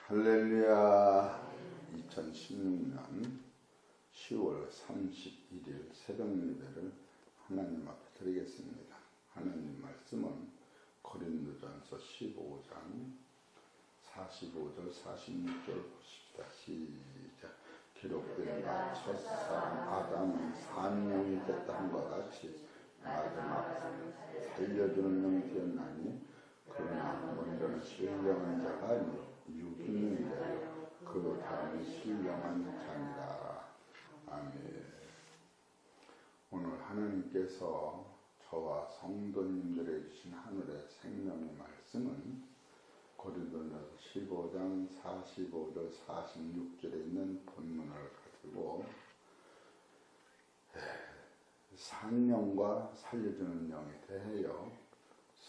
할렐루야. 2016년 10월 31일 새벽 예배를 하나님 앞에 드리겠습니다. 하나님 말씀은 고린도전서 15장 45절 46절 보십시다. 시작. 기록된 바 첫사람 아담은 산영이 됐다 함과 같이 마지막 살려주는 영이 되었나니 그러나 먼저는 신령한 자가 아니요 육 있는 자요 그 다음에 신령한 자니라. 아멘. 오늘 하나님께서 저와 성도님들에게 주신 하늘의 생명의 말씀은 고린도전서 15장 45절 46절에 있는 본문을 가지고 산영과 살려주는 영에 대하여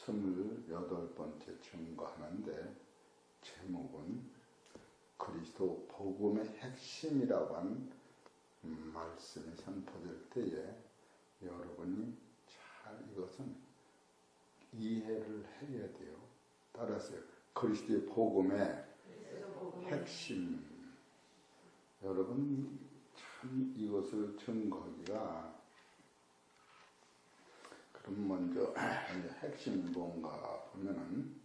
28번째 증거하는데 제목은 그리스도 복음의 핵심이라고 하는 말씀이 선포될 때에 여러분이 잘 이것은 이해를 해야 돼요. 따라서 그리스도의 복음의 핵심, 여러분 참 이것을 증거하기가, 그럼 먼저 핵심이 뭔가 보면은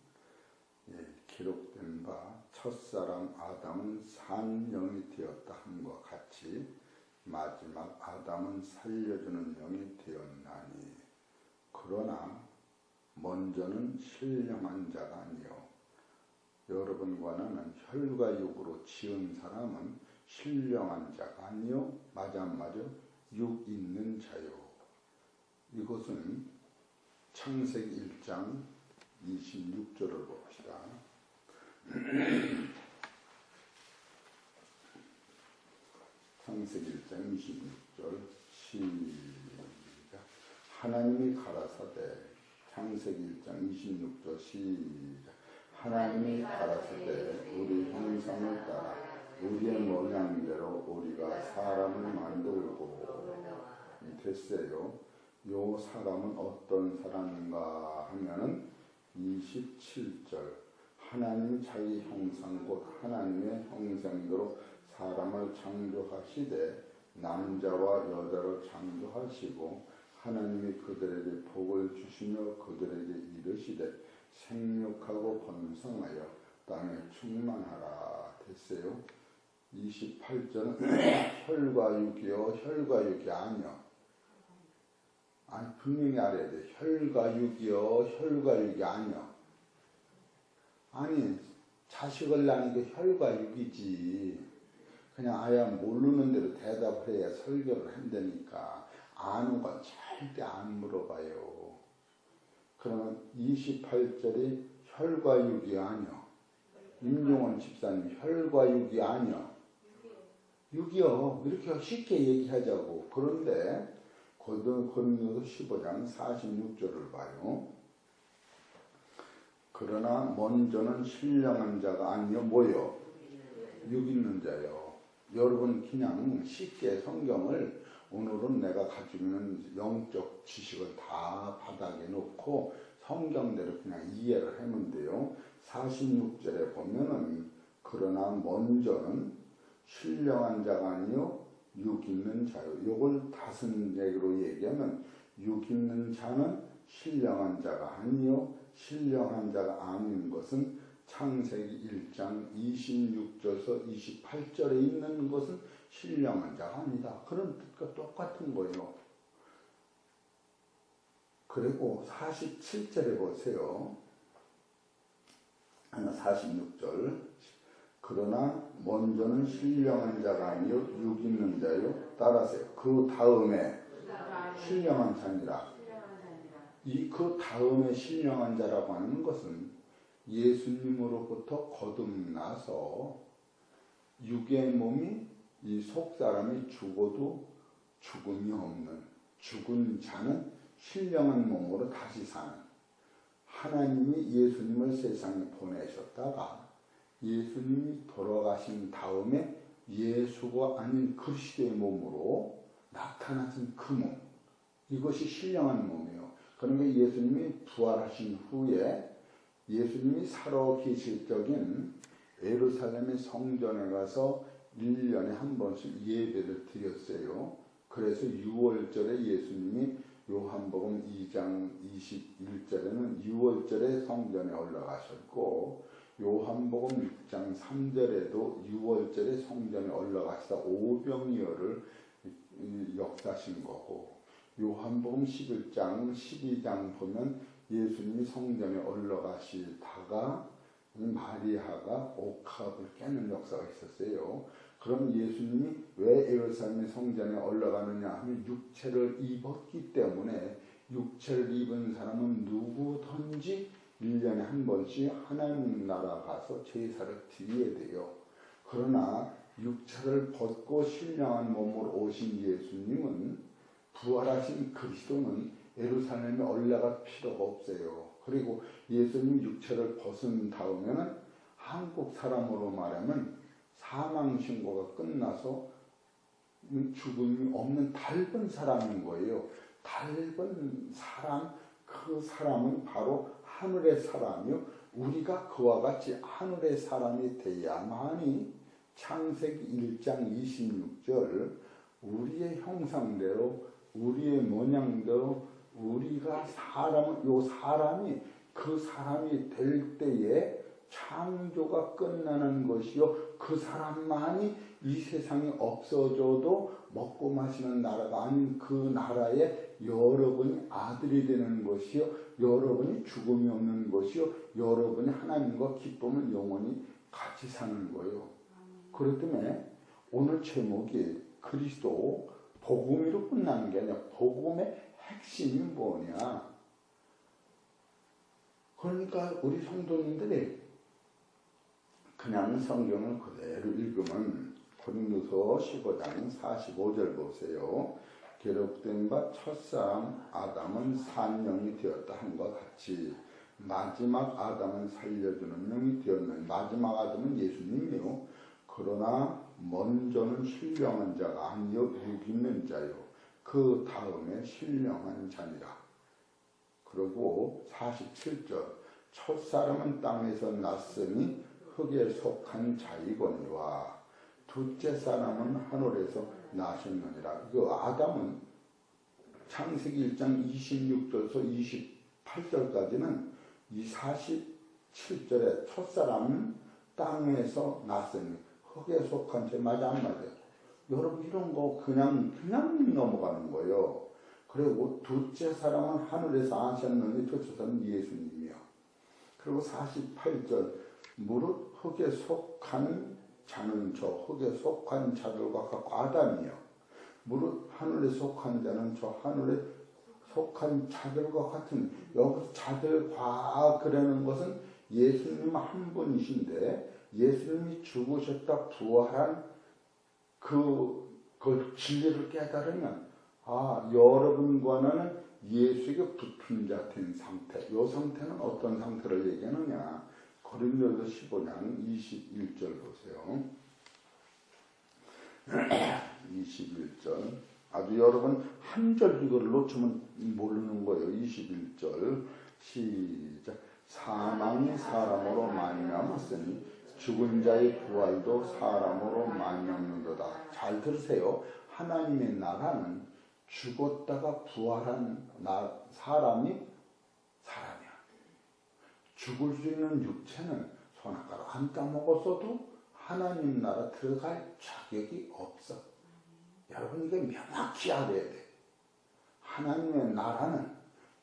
기록된 바 첫사람 아담은 산영이 되었다 함과 같이 마지막 아담은 살려주는 영이 되었나니 그러나 먼저는 신령한 자가 아니요 여러분과 나는 혈과 육으로 지은 사람은 신령한 자가 아니요 맞아 육 있는 자요. 이것은 창세기 1장 26절을 봅시다. 창세기 1장 26절 시작. 하나님이 가라사대, 창세기 1장 26절 시작. 하나님이 가라사대 우리 형상을 따라 우리의 모양대로 우리가 사람을 만들고 됐어요. 요 사람은 어떤 사람인가 하면은 27절 하나님 자기 형상 곧 하나님의 형상대로 사람을 창조하시되 남자와 여자를 창조하시고 하나님이 그들에게 복을 주시며 그들에게 이르시되 생육하고 번성하여 땅에 충만하라. 됐어요. 28절은 혈과 육이요 혈과 육이 아니요. 아니 분명히 알아야 돼. 혈과 육이요 혈과 육이 아니요. 아니 자식을 낳는 게 혈과 육이지. 그냥 아야 모르는 대로 대답을 해야 설교를 한다니까. 아는 건 절대 안 물어봐요. 그러면 28절이 혈과 육이 아니요. 임종원 집사님 혈과 육이 아니요. 육이요. 이렇게 쉽게 얘기하자고. 그런데 고린도서 15장 46절을 봐요. 그러나 먼저는 신령한 자가 아니요 뭐요? 육 있는 자요. 여러분 그냥 쉽게 성경을 오늘은 내가 가지고 있는 영적 지식을 다 바닥에 놓고 성경대로 그냥 이해를 하면 돼요. 46절에 보면은 그러나 먼저는 신령한 자가 아니요 육 있는 자요. 요걸 다섯 얘기로 얘기하면 육 있는 자는 신령한 자가 아니요 신령한 자가 아닌 것은 창세기 1장 26절에서 28절에 있는 것은 신령한 자가 아니다. 그런 뜻과 똑같은 거예요. 그리고 47절에 보세요. 46절 그러나 먼저는 신령한 자가 아니요 육 있는 자요. 따라서요. 그 다음에 신령한 자니라. 이 그 다음에 신령한 자라고 하는 것은 예수님으로부터 거듭나서 육의 몸이 이 속사람이 죽어도 죽음이 없는 죽은 자는 신령한 몸으로 다시 사는, 하나님이 예수님을 세상에 보내셨다가 예수님이 돌아가신 다음에 예수가 아닌 그리스도의 몸으로 나타나신 그 몸, 이것이 신령한 몸이에요. 그러니까 예수님이 부활하신 후에 예수님이 살아 계실 적인 예루살렘의 성전에 가서 1년에 한 번씩 예배를 드렸어요. 그래서 6월절에 예수님이 요한복음 2장 21절에는 6월절에 성전에 올라가셨고, 요한복음 6장 3절에도 6월절에 성전에 올라가시다 오병이어를 역사하신 거고, 요한복음 11장 12장 보면 예수님이 성전에 올라가시다가 마리아가 옥합을 깨는 역사가 있었어요. 그럼 예수님이 왜 예루살렘의 성전에 올라가느냐 하면 육체를 입었기 때문에, 육체를 입은 사람은 누구든지 1년에 한 번씩 하나님 나라 가서 제사를 드려야 돼요. 그러나 육체를 벗고 신령한 몸으로 오신 예수님은, 부활하신 그리스도는 예루살렘에 올라갈 필요가 없어요. 그리고 예수님 육체를 벗은 다음에는 한국 사람으로 말하면 사망 신고가 끝나서 죽음이 없는 닮은 사람인 거예요. 닮은 사람, 그 사람은 바로 하늘의 사람이요, 우리가 그와 같이 하늘의 사람이 돼야만이 창세기 1장 26절 우리의 형상대로 우리의 모양대로 우리가 사람이 그 사람이 될 때에 창조가 끝나는 것이요, 그 사람만이 이 세상에 없어져도 먹고 마시는 나라가 아닌 그 나라에 여러분이 아들이 되는 것이요, 여러분이 죽음이 없는 것이요, 여러분이 하나님과 기쁨을 영원히 같이 사는 거예요. 그렇기 때문에 오늘 제목이 그리스도 복음으로 끝나는 게 아니라 복음의 핵심이 뭐냐. 그러니까 우리 성도님들이 그냥 성경을 그대로 읽으면 고린도서 15장 45절 보세요. 기록된 바 첫사람 아담은 산 영이 되었다 한과 같이 마지막 아담은 살려주는 영이 되었는, 마지막 아담은 예수님이요. 그러나 먼저는 신령한 자가 아니요 육 있는 자요, 그 다음에 신령한 자니라. 그리고 47절 첫사람은 땅에서 났으니 흙에 속한 자이거니와 둘째 사람은 하늘에서 나셨느니라. 그 아담은 창세기 1장 26절에서 28절까지는 이 47절에 첫사람은 땅에서 났으니 흙에 속한 자, 맞아 안 맞아요? 여러분 이런 거 그냥 넘어가는 거예요. 그리고 둘째 사람은 하늘에서 하셨느니 둘째 사람은 예수님이요. 그리고 48절 무릇 흙에 속한 자는 저 흙에 속한 자들과 같고 아담이요. 무릇 하늘에 속한 자는 저 하늘에 속한 자들과 같은, 여기서 자들과 그러는 것은 예수님 한 분이신데, 예수님이 죽으셨다 부활한 그 진리를 깨달으면, 여러분과는 예수에게 붙은 자 된 상태. 이 상태는 어떤 상태를 얘기하느냐. 고린도서 15장 21절 보세요. 21절. 아주 여러분 한 절 이걸 놓치면 모르는 거예요. 21절 시작. 사망이 사람으로 말미암았으니 죽은 자의 부활도 사람으로 말미암는도다. 잘 들으세요. 하나님의 나라는 죽었다가 부활한 사람이야. 죽을 수 있는 육체는 손아가로 안 따먹었어도 하나님 나라 들어갈 자격이 없어. 여러분 이거 명확히 알아야 돼. 하나님의 나라는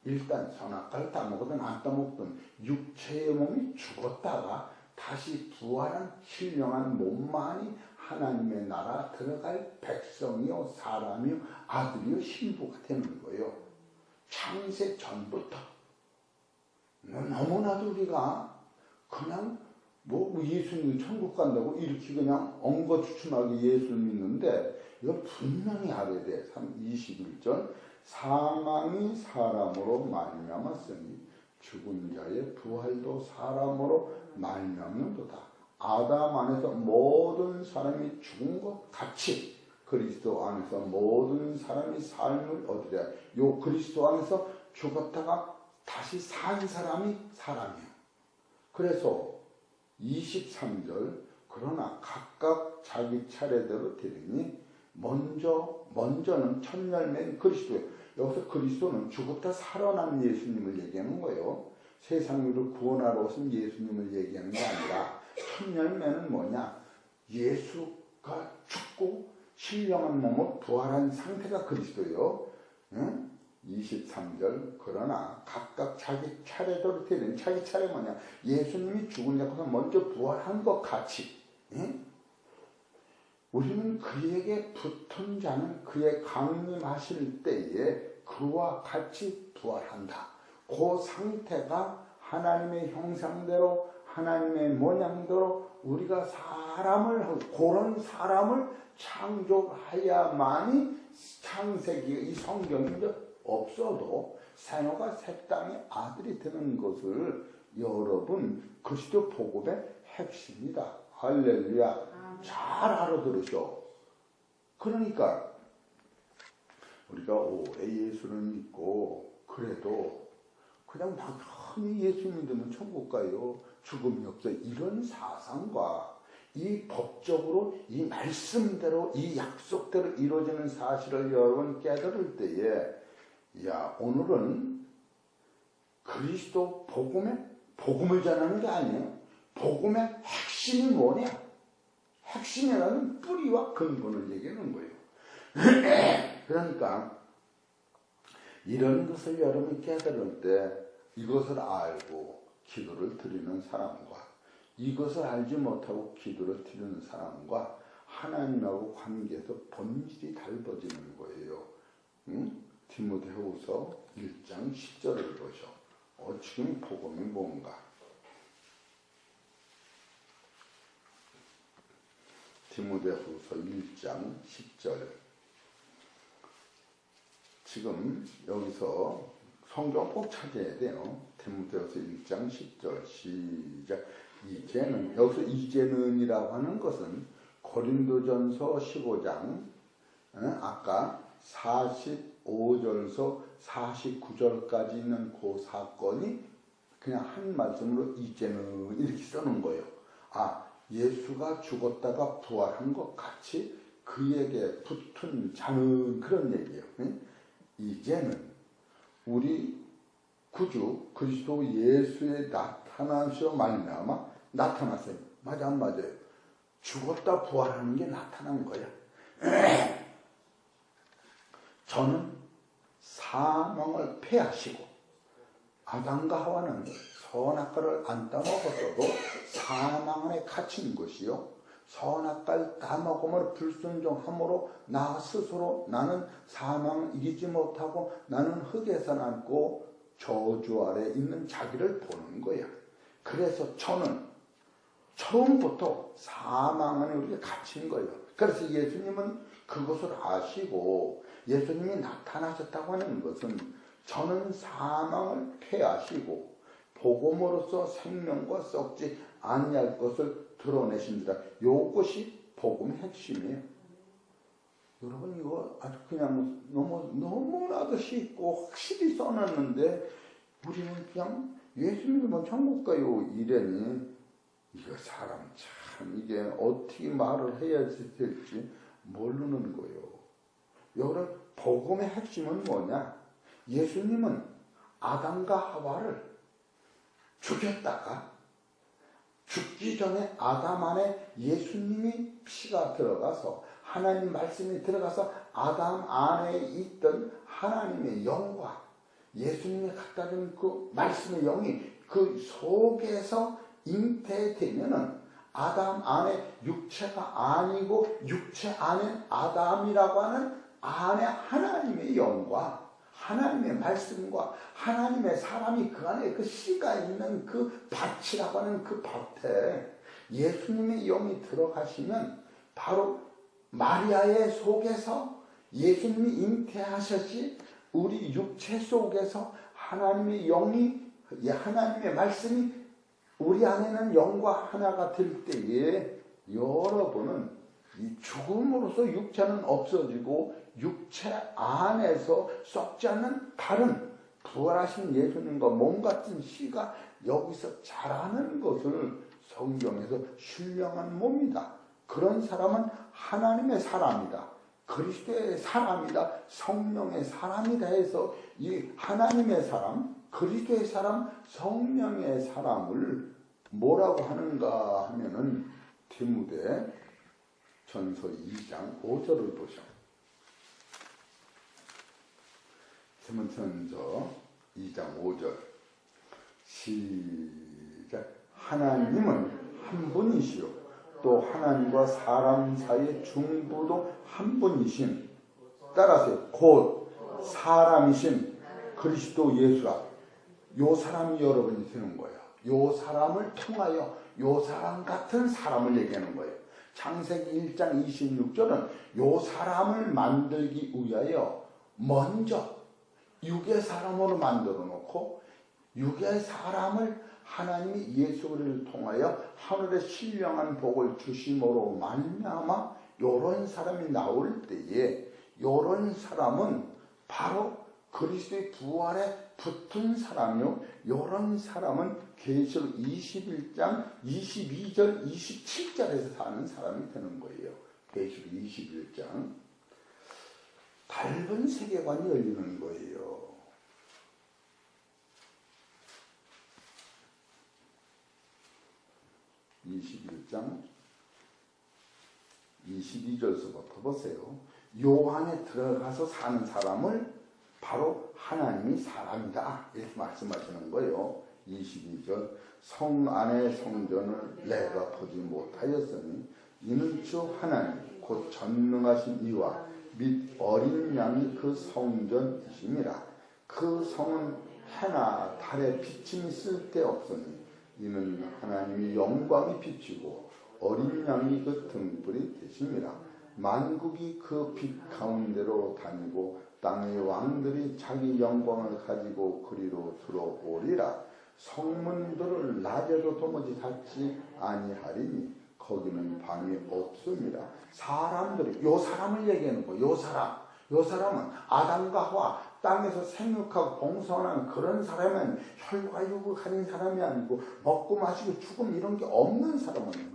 일단 손아가를 따먹든 안 따먹든 육체의 몸이 죽었다가 다시 부활한 신령한 몸만이 하나님의 나라 들어갈 백성이요, 사람이요, 아들이요, 신부가 되는 거예요. 창세 전부터. 너무나도 우리가 그냥 예수님 천국 간다고 이렇게 그냥 엉거주춤하게 예수 믿는데, 이거 분명히 알아야 돼. 21절 사망이 사람으로 말미암았으니 죽은 자의 부활도 사람으로 말미암는도다. 아담 안에서 모든 사람이 죽은 것 같이 그리스도 안에서 모든 사람이 삶을 얻으랴. 요 그리스도 안에서 죽었다가 다시 산 사람이 사람이에요. 그래서 23절 그러나 각각 자기 차례대로 되리니 먼저는 첫 열매인 그리스도예요. 여기서 그리스도는 죽었다 살아난 예수님을 얘기하는 거예요. 세상으로 구원하러 오신 예수님을 얘기하는 게 아니라 첫 열매는 뭐냐? 예수가 죽고 신령한 몸으로 부활한 상태가 그리스도예요. 응? 23절 그러나 각각 자기 차례대로 되는 자기 차례 뭐냐? 예수님이 죽은 자고서 먼저 부활한 것 같이 응? 우리는 그에게 붙은 자는 그의 강림하실 때에 그와 같이 부활한다. 그 상태가 하나님의 형상대로 하나님의 모양대로 우리가 그런 사람을 창조하야만이 창세기 이 성경이 없어도 생어가 새 땅의 아들이 되는 것을 여러분 그리스도 복음의 핵심이다. 할렐루야. 잘 알아들으셔. 그러니까 우리가 오래 예수를 믿고 그래도 그냥 막연히 예수 믿으면 천국 가요. 죽음이 없어. 이런 사상과 이 법적으로 이 말씀대로 이 약속대로 이루어지는 사실을 여러분 깨달을 때에 야 오늘은 그리스도 복음을 전하는 게 아니에요. 복음의 핵심이 뭐냐? 핵심이라는 뿌리와 근본을 얘기하는 거예요. 그러니까 이런 것을 여러분이 깨달을 때 이것을 알고 기도를 드리는 사람과 이것을 알지 못하고 기도를 드리는 사람과 하나님하고 관계에서 본질이 달라지는 거예요. 응? 디모데후서 1장 10절을 보셔. 지금 복음이 뭔가? 디모데후서 1장 10절. 지금 여기서 성경 꼭 찾아야 돼요. 디모데후서 1장 10절 시작. 이제는 여기서 이제는이라고 하는 것은 고린도전서 15장 아까 45절서 49절까지 있는 그 사건이 그냥 한 말씀으로 이제는 이렇게 써놓은 거예요. 예수가 죽었다가 부활한 것 같이 그에게 붙은 자는 그런 얘기예요. 이제는 우리 구주 그리스도 예수의 나타나셔 말미암아 나타났어요. 맞아 안 맞아요? 죽었다 부활하는 게 나타난 거야. 저는 사망을 패하시고 아담과 하와는 선악과를 안 따먹었어도 사망 안에 갇힌 것이요 선악과를 따먹음으로 불순종함으로 나 스스로 나는 사망을 이기지 못하고 나는 흙에서 남고 저주 아래 있는 자기를 보는 거야. 그래서 저는 처음부터 사망 안에 우리가 갇힌 거예요. 그래서 예수님은 그것을 아시고 예수님이 나타나셨다고 하는 것은 저는 사망을 패하시고 복음으로써 생명과 썩지 아니할 것을 드러내신다. 이것이 복음의 핵심이에요. 여러분 이거 아주 그냥 너무나도 쉽고 확실히 써놨는데 우리는 그냥 예수 믿으면 천국 가요 이래니 이거 사람 참 이게 어떻게 말을 해야 될지 모르는 거예요. 여러분 복음의 핵심은 뭐냐? 예수님은 아담과 하와를 죽였다가 죽기 전에 아담 안에 예수님이 피가 들어가서 하나님 말씀이 들어가서 아담 안에 있던 하나님의 영과 예수님이 갖다 준 그 말씀의 영이 그 속에서 잉태되면은 아담 안에 육체가 아니고 육체 안에 아담이라고 하는 안에 하나님의 영과 하나님의 말씀과 하나님의 사람이 그 안에 그 씨가 있는 그 밭이라고 하는 그 밭에 예수님의 영이 들어가시면 바로 마리아의 속에서 예수님이 잉태하셨지 우리 육체 속에서 하나님의 영이 하나님의 말씀이 우리 안에는 영과 하나가 될 때에 여러분은 이 죽음으로써 육체는 없어지고 육체 안에서 썩지 않는 다른 부활하신 예수님과 몸 같은 씨가 여기서 자라는 것을 성경에서 신령한 몸이다. 그런 사람은 하나님의 사람이다. 그리스도의 사람이다. 성령의 사람이다 해서 이 하나님의 사람, 그리스도의 사람, 성령의 사람을 뭐라고 하는가 하면은 디모데 전서 2장 5절을 보셔. 디모데전서 2장 5절 시작. 하나님은 한 분이시요 또 하나님과 사람 사이의 중보도 한 분이신, 따라서 곧 사람이신 그리스도 예수라. 요 사람이 여러분이 되는 거예요. 요 사람을 통하여 요 사람 같은 사람을 얘기하는 거예요. 창세기 1장 26절은 요 사람을 만들기 위하여 먼저 육의 사람으로 만들어 놓고 육의 사람을 하나님이 예수 그리스도를 통하여 하늘의 신령한 복을 주심으로 말미암아 요런 사람이 나올 때에 요런 사람은 바로 그리스도의 부활에 붙은 사람이요. 요런 사람은 계시록 21장 22절 27절에서 사는 사람이 되는 거예요. 계시록 21장. 밝은 세계관이 열리는 거예요. 21장 22절서부터 보세요. 요 안에 들어가서 사는 사람을 바로 하나님이 사람이다 이렇게 말씀하시는 거예요. 22절 성 안의 성전을 내가 보지 못하였으니 이는 주 하나님 곧 전능하신 이와 및 어린 양이 그 성전이심이라. 그 성은 해나 달의 비침이 쓸데없으니 이는 하나님이 영광이 비치고 어린 양이 그 등불이 되심이라. 만국이 그 빛 가운데로 다니고 땅의 왕들이 자기 영광을 가지고 그리로 들어오리라. 성문들을 낮에도 도무지 닫지 아니하리니 거기는 방이 없습니다. 사람들이 요 사람을 얘기하는 거예요. 요 사람은 아담과 하와 땅에서 생육하고 봉사하는 그런 사람은 혈과 육을 가진 사람이 아니고 먹고 마시고 죽음 이런 게 없는 사람은 거예요.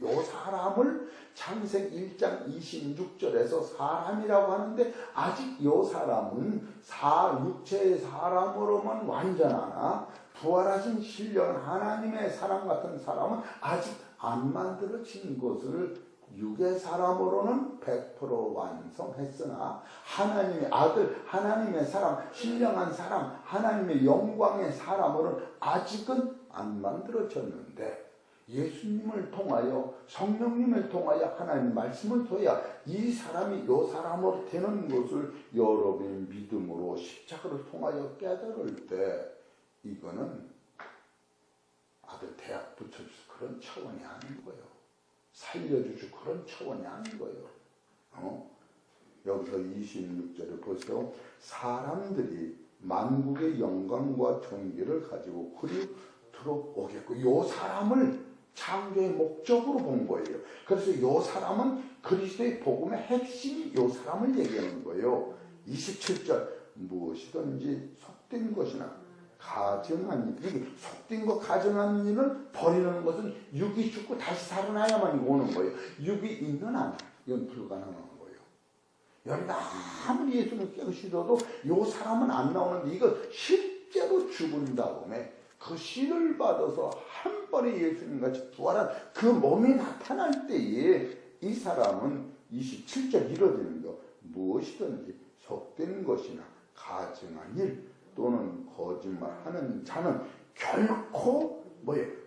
요 사람을 창세기 1장 26절에서 사람이라고 하는데 아직 요 사람은 육체의 사람으로만 완전하나 부활하신 신령 하나님의 사람 같은 사람은 아직 안 만들어진 것을 육의 사람으로는 100% 완성했으나 하나님의 아들, 하나님의 사람, 신령한 사람, 하나님의 영광의 사람으로는 아직은 안 만들어졌는데 예수님을 통하여 성령님을 통하여 하나님 말씀을 통하여 이 사람이 요 사람으로 되는 것을 여러분의 믿음으로 십자가를 통하여 깨달을 때 이거는 아들 대학 붙여줄 그런 차원이 아닌 거예요. 살려주실 그런 차원이 아닌 거예요. 여기서 26절을 보세요. 사람들이 만국의 영광과 존귀를 가지고 그리로 오겠고 요 사람을 창조의 목적으로 본 거예요. 그래서 요 사람은 그리스도의 복음의 핵심이 요 사람을 얘기하는 거예요. 27절 무엇이든지 속된 것이나 가증한 일, 속된 거 가증한 일을 버리는 것은 육이 죽고 다시 살아나야만 오는 거예요. 육이 있는 한 이건 불가능한 거예요. 여러분 아무리 예수를 깨우시더라도 요 사람은 안 나오는데 이거 실제로 죽은 다음에 그 씨를 받아서 한 번에 예수님같이 부활한 그 몸이 나타날 때에 이 사람은 27절 이루어지는 거 무엇이든지 속된 것이나 가증한 일 또는 거짓말하는 자는 결코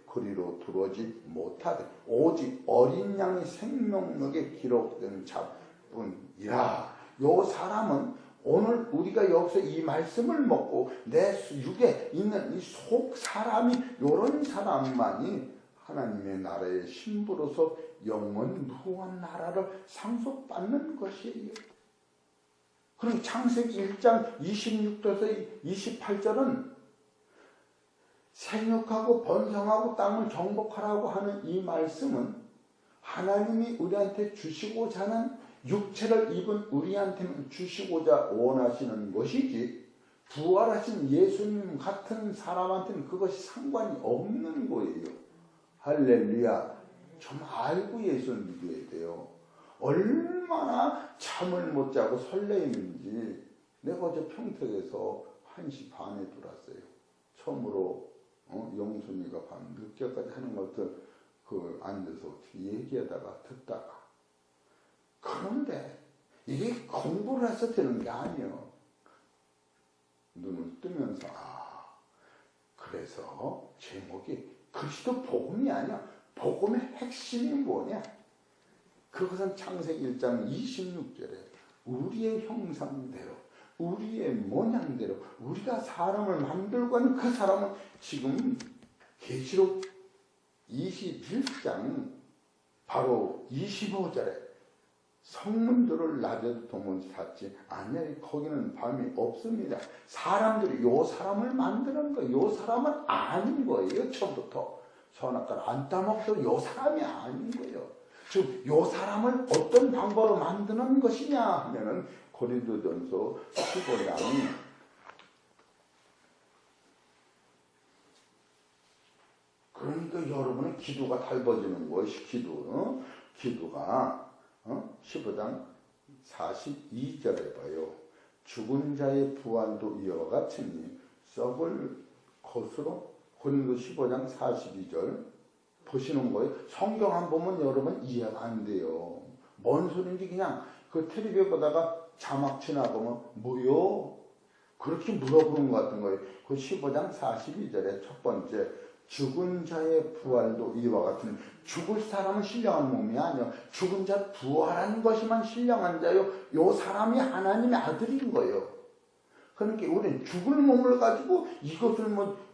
그리로 들어오지 못하되 오직 어린 양의 생명록에 기록된 자뿐이라. 요 사람은 오늘 우리가 여기서 이 말씀을 먹고 내 육에 있는 이 속 사람이 요런 사람만이 하나님의 나라의 신부로서 영원 무한 나라를 상속받는 것이에요. 그럼 창세기 1장 26절에서 28절은 생육하고 번성하고 땅을 정복하라고 하는 이 말씀은 하나님이 우리한테 주시고자 하는 육체를 입은 우리한테는 주시고자 원하시는 것이지 부활하신 예수님 같은 사람한테는 그것이 상관이 없는 거예요. 할렐루야. 좀 알고 예수를 믿어야 돼요. 얼마나 잠을 못 자고 설레이는지. 내가 어제 평택에서 1시 반에 돌았어요. 처음으로 영순이가 밤 늦게까지 하는 것들 앉아서 어떻게 얘기하다가 듣다가. 그런데 이게 공부를 해서 되는 게 아니에요. 눈을 뜨면서 그래서 제목이 그리스도 복음이 아니야. 복음의 핵심이 뭐냐? 그것은 창세기 1장 26절에 우리의 형상대로 우리의 모양대로 우리가 사람을 만들고 하는 그 사람은 지금 계시록 21장 바로 25절에 성문들을 낮에도 도무지 닫지 아니하리 거기는 밤이 없습니다. 사람들이 요 사람을 만드는 거예요. 요 사람은 아닌 거예요. 처음부터 선악과를 안 따먹어도 요 사람이 아닌 거예요. 즉 요 사람을 어떤 방법으로 만드는 것이냐 하면은 고린도전서 15장 그러니까 여러분의 기도가 달라지는 것이 기도가 15장 42절에 봐요. 죽은 자의 부활도 이와 같으니 썩을 것으로 고린도 15장 42절 보시는 거예요. 성경 안 보면 여러분 이해가 안 돼요. 뭔 소리인지 그냥 그 텔레비전 보다가 자막 지나보면 뭐요? 그렇게 물어보는 것 같은 거예요. 그 15장 42절에 첫 번째 죽은 자의 부활도 이와 같은 죽을 사람은 신령한 몸이 아니요 죽은 자 부활한 것이만 신령한 자요 요 사람이 하나님의 아들인 거예요. 그러니까 우리는 죽을 몸을 가지고 이것을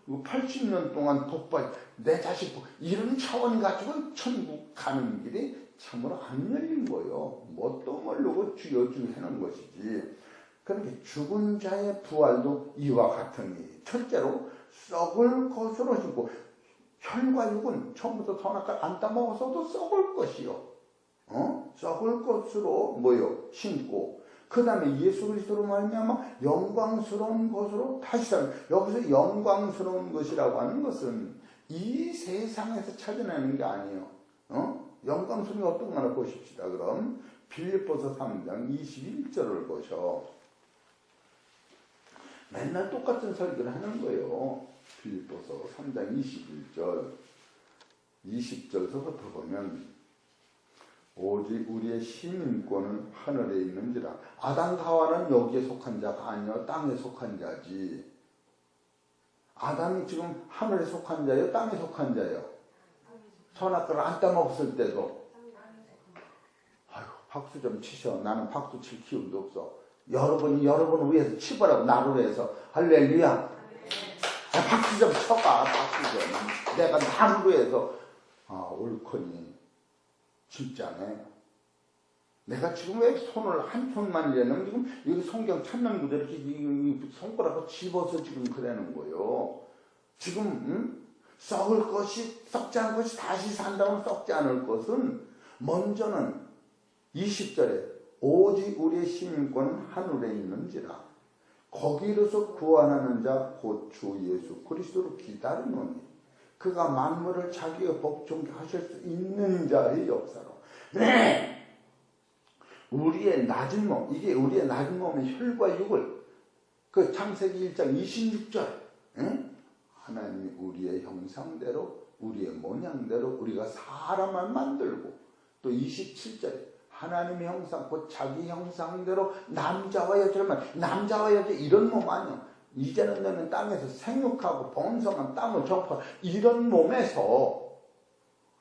80년 동안 복받 내 자식 이런 차원 가지고 천국 가는 길이 참으로 안 열린 거예요. 뭣도 모르고 주여 하는 것이지. 그러니까 죽은 자의 부활도 이와 같으니 첫째로 썩을 것으로 신고 혈과 육은 처음부터 선악과를 안 따먹어서도 썩을 것이요. 썩을 것으로 신고 그 다음에 예수 그리스도로 말미암아 영광스러운 것으로 다시 살. 여기서 영광스러운 것이라고 하는 것은 이 세상에서 찾아내는 게 아니에요. 영광스러운 게 어떤 거나 보십시다. 그럼 빌립보서 3장 21절을 보셔. 맨날 똑같은 설교를 하는 거예요. 빌립보서 3장 21절 20절서부터 보면 오직 우리의 시민권은 하늘에 있는지라. 아담과 하와는 여기에 속한 자가 아니요 땅에 속한 자지. 아담이 지금 하늘에 속한 자예요 땅에 속한 자예요? 선악과를 안 따먹었을 때도. 아이고 박수 좀 치셔. 나는 박수 칠 기운도 없어. 여러분을 위해서 치보라고 나를 위해서. 할렐루야. 박수 좀 쳐봐. 박수 좀. 내가 나를 위해서 옳거니 진짜네. 내가 지금 왜 손을 한 손만 이래는 지금 여기 성경 찾는 구절 이렇게 손가락을 집어서 지금 그러는 거예요. 지금 썩을 것이 썩지 않을 것이 다시 산다면 썩지 않을 것은 먼저는 20절에 오직 우리의 시민권은 하늘에 있는지라. 거기로서 구원하는 자 곧 주 예수 그리스도를 기다리노니 그가 만물을 자기가 복종케 하실 수 있는 자의 역사로. 우리의 낮은 몸, 이게 우리의 낮은 몸의 혈과 육을 그 창세기 1장 26절 하나님이 우리의 형상대로 우리의 모양대로 우리가 사람을 만들고 또 27절에 하나님의 형상 곧 자기 형상대로 남자와 여자를 남자와 여자 이런 몸 아니야. 이제는 너는 땅에서 생육하고 번성한 땅을 정포하는 이런 몸에서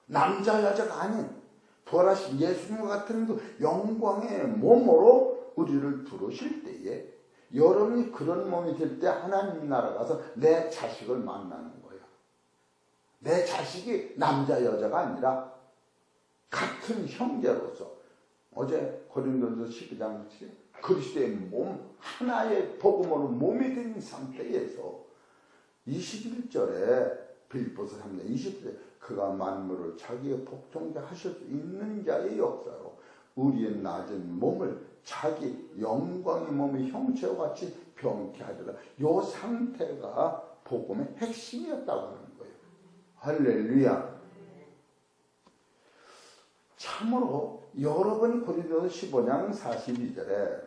남자 여자가 아닌 부활하신 예수님과 같은 그 영광의 몸으로 우리를 부르실 때에 여러분이 그런 몸이 될 때 하나님 나라 가서 내 자식을 만나는 거예요. 내 자식이 남자 여자가 아니라 같은 형제로서 어제 고린도전서 12장 그리스도의 몸 하나의 복음으로 몸이 된 상태에서 21절에 빌립보서 3장 20절에 그가 만물을 자기의 복종케 하실 수 있는 자의 역사로 우리의 낮은 몸을 자기 영광의 몸의 형체와 같이 병케 하리라. 이 상태가 복음의 핵심이었다고 하는 거예요. 할렐루야. 참으로 여러분이 고린도서 15장 42절에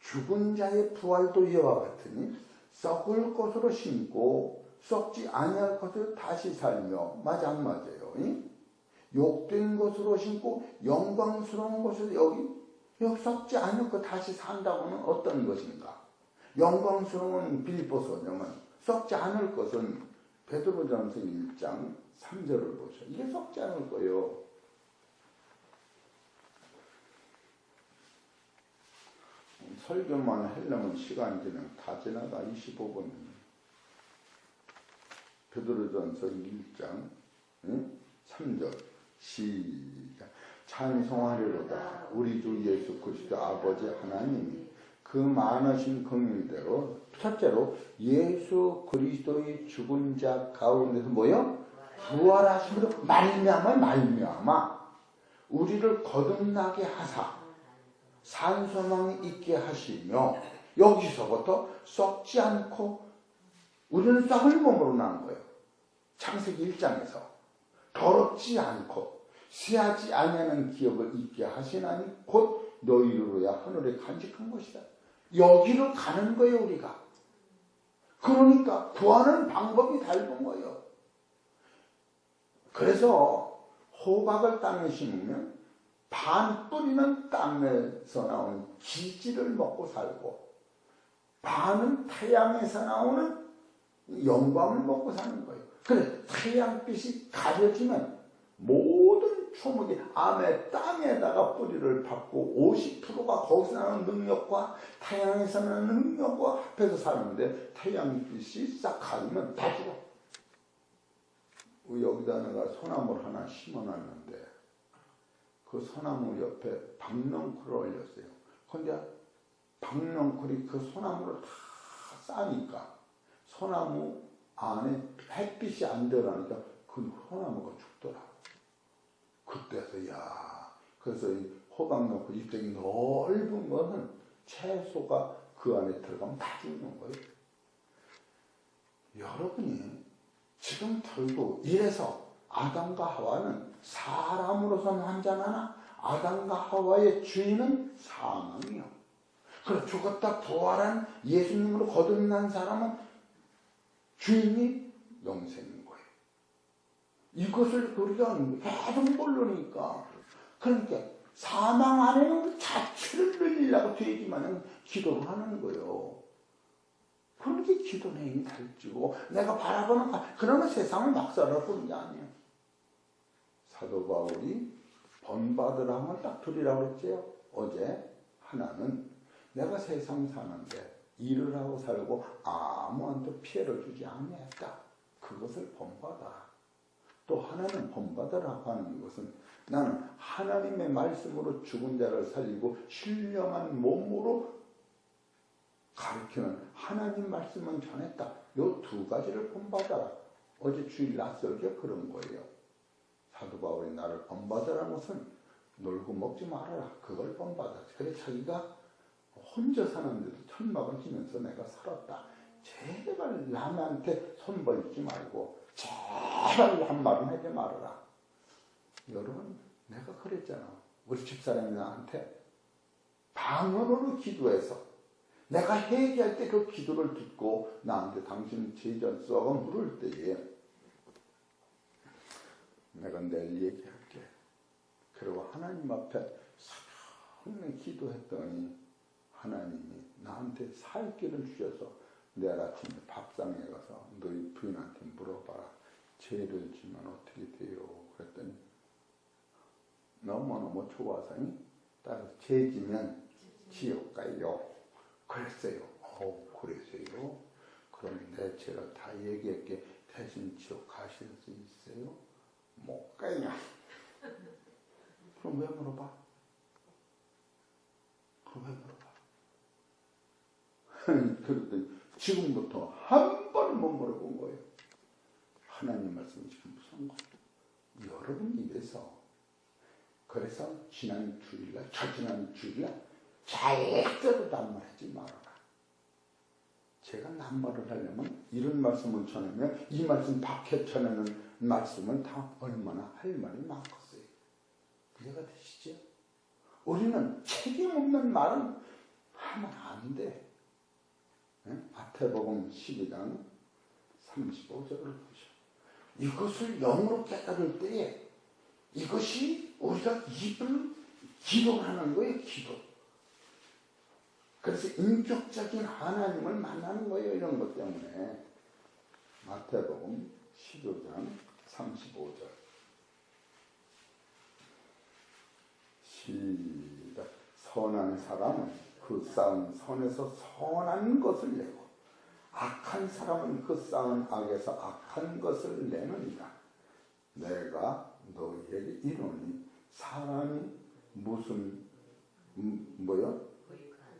죽은 자의 부활도 이와 같으니 썩을 것으로 심고 썩지 아니할 것으로 다시 살며 맞아 안 맞아요? 욕된 것으로 심고 영광스러운 것으로 여기 썩지 않을 것 다시 산다고는 어떤 것인가? 영광스러운 빌립보서 는 썩지 않을 것은 베드로전서 1장 3절을 보셔. 이게 썩지 않을 거예요. 설교만 하려면 시간이 그냥 다 지나가. 25분. 베드로전서 1장 3절 시작. 찬송하리로다 우리 주 예수 그리스도 아버지 하나님이 그 많으신 긍휼대로 첫째로 예수 그리스도의 죽은 자 가운데서 뭐요? 부활하심으로 말미암아 우리를 거듭나게 하사 산소망이 있게 하시며 여기서부터 썩지 않고 우리는 썩을 몸으로 난 거예요. 창세기 1장에서 더럽지 않고 쇠하지 아니하는 기업을 있게 하시나니 곧 너희로야 하늘에 간직한 것이다. 여기로 가는 거예요, 우리가. 그러니까 구하는 방법이 다른 거예요. 그래서 호박을 땅에 심으면 반 뿌리는 땅에서 나오는 기지를 먹고 살고 반은 태양에서 나오는 영광을 먹고 사는 거예요. 그래 태양빛이 가려지면 모든 초목이 암의 땅에다가 뿌리를 받고 50%가 거기서 나오는 능력과 태양에서 나오는 능력과 합해서 사는데 태양빛이 싹 가리면 다 죽어. 여기다 내가 소나무를 하나 심어놨는데 그 소나무 옆에 박넝쿨을 올렸어요. 근데 박넝쿨이 그 소나무를 다 싸니까 소나무 안에 햇빛이 안 들어가니까 그 소나무가 죽더라고. 그때서 그래서 이 호박농쿨 입장이 넓은 거는 채소가 그 안에 들어가면 다 죽는 거예요. 여러분이 지금 들고 이래서 아담과 하와는 사람으로서 환전하나 아담과 하와의 주인은 사망이요. 그래 죽었다 부활한 예수님으로 거듭난 사람은 주인이 영생인 거예요. 이것을 우리가 계속 모르니까 그러니까 사망 안에는 자취를 늘리려고 되지만 기도를 하는 거예요. 그러니까 기도 내용이 달지고 내가 바라보는 그러면 세상을 막 살아보는 게 아니에요. 사도 바울이 본받으라면 딱 둘이라고 그랬죠. 어제 하나는 내가 세상 사는데 일을 하고 살고 아무한테 피해를 주지 않겠다. 그것을 본받아. 또 하나는 본받으라고 하는 것은 나는 하나님의 말씀으로 죽은 자를 살리고 신령한 몸으로 가르치는 하나님 말씀은 전했다. 요 두 가지를 본받아라. 어제 주일 낯설게 그런 거예요. 사도 바울이 나를 본받으라는 것은 놀고 먹지 말아라. 그걸 본받아. 그래 자기가 혼자 사는데도 천막을 지면서 내가 살았다. 제발 남한테 손 벌지 말고 제발 한 말은 하지 말아라. 여러분 내가 그랬잖아. 우리 집사람이 나한테 방언으로 기도해서 내가 회개할 때 그 기도를 듣고 나한테 당신 제자 썩어 물을 때에 내가 내일 얘기할게. 그리고 하나님 앞에 사랑을 기도했더니 하나님이 나한테 살 길을 주셔서 내일 아침에 밥상에 가서 너희 부인한테 물어봐라. 죄를 지면 어떻게 돼요? 그랬더니 너무너무 좋아서 따라서 죄 지면 지옥 가요. 그랬어요. 그랬어요? 그럼 내 죄를 다 얘기할게. 대신 지옥 가실 수 있어요? 못 가요. 그럼 왜 물어봐? 그랬더니 지금부터 한 번은 못 물어본 거예요. 하나님 말씀이 지금 무슨 거예요? 여러분 입에서 그래서 지난 주일날 저지난 주일날 절대로 낱말하지 말아라. 제가 낱말을 하려면 이런 말씀을 전하면 이 말씀 밖에 전하는 말씀은 다 얼마나 할 말이 많겠어요. 이해가 되시죠? 우리는 책임 없는 말은 하면 안 돼. 마태복음 12장 35절을 보죠. 이것을 영으로 깨달을 때에 이것이 우리가 입을 기도하는 거예요. 기도. 그래서 인격적인 하나님을 만나는 거예요. 이런 것 때문에. 마태복음 15장 35절 시작. 선한 사람은 그 쌓은 선에서 선한 것을 내고 악한 사람은 그 쌓은 악에서 악한 것을 내느니라. 내가 너희에게 이르노니 사람이 무슨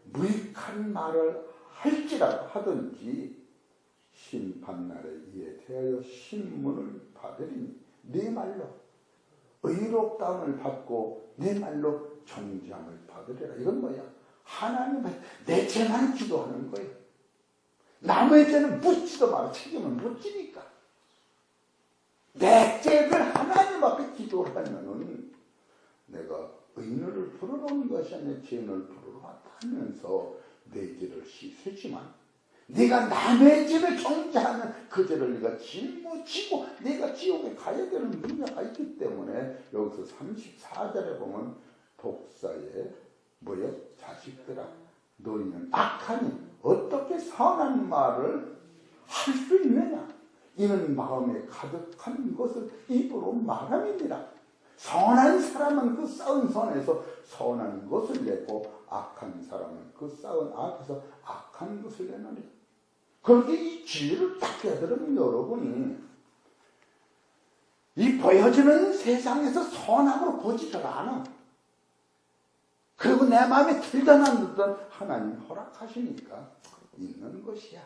무익한 말을 할지라도 하든지 심판날에 이에 대하여 신문을 받으리니 네 말로 의롭다함을 받고 네 말로 정죄함을 받으리라. 이건 뭐야? 하나님의 내 죄만 기도하는 거예요. 남의 죄는 묻지도 마라. 책임은 묻지니까. 내 죄를 하나님 앞에 기도를 하면은 내가 의인을 부르러 온 것이 아니라 죄인을 부르러 왔다 하면서 내 죄를 씻으지만 네가 남의 죄를 정죄하면 그 죄를 네가 짊어지고 네가 지옥에 가야 되는 문제가 있기 때문에 여기서 34절에 보면 독사의 자식들아 너희는 악하니 어떻게 선한 말을 할 수 있느냐? 이는 마음에 가득한 것을 입으로 말함이니라. 선한 사람은 그 쌓은 선에서 선한 것을 내고 악한 사람은 그 쌓은 악에서 악한 것을 내느니라. 그렇게 이 진리를 딱 깨달으면 여러분이 이 보여지는 세상에서 선악으로 보지를 않아. 그리고 내 마음에 들든 안 들든 하나님 허락하시니까 있는 것이야.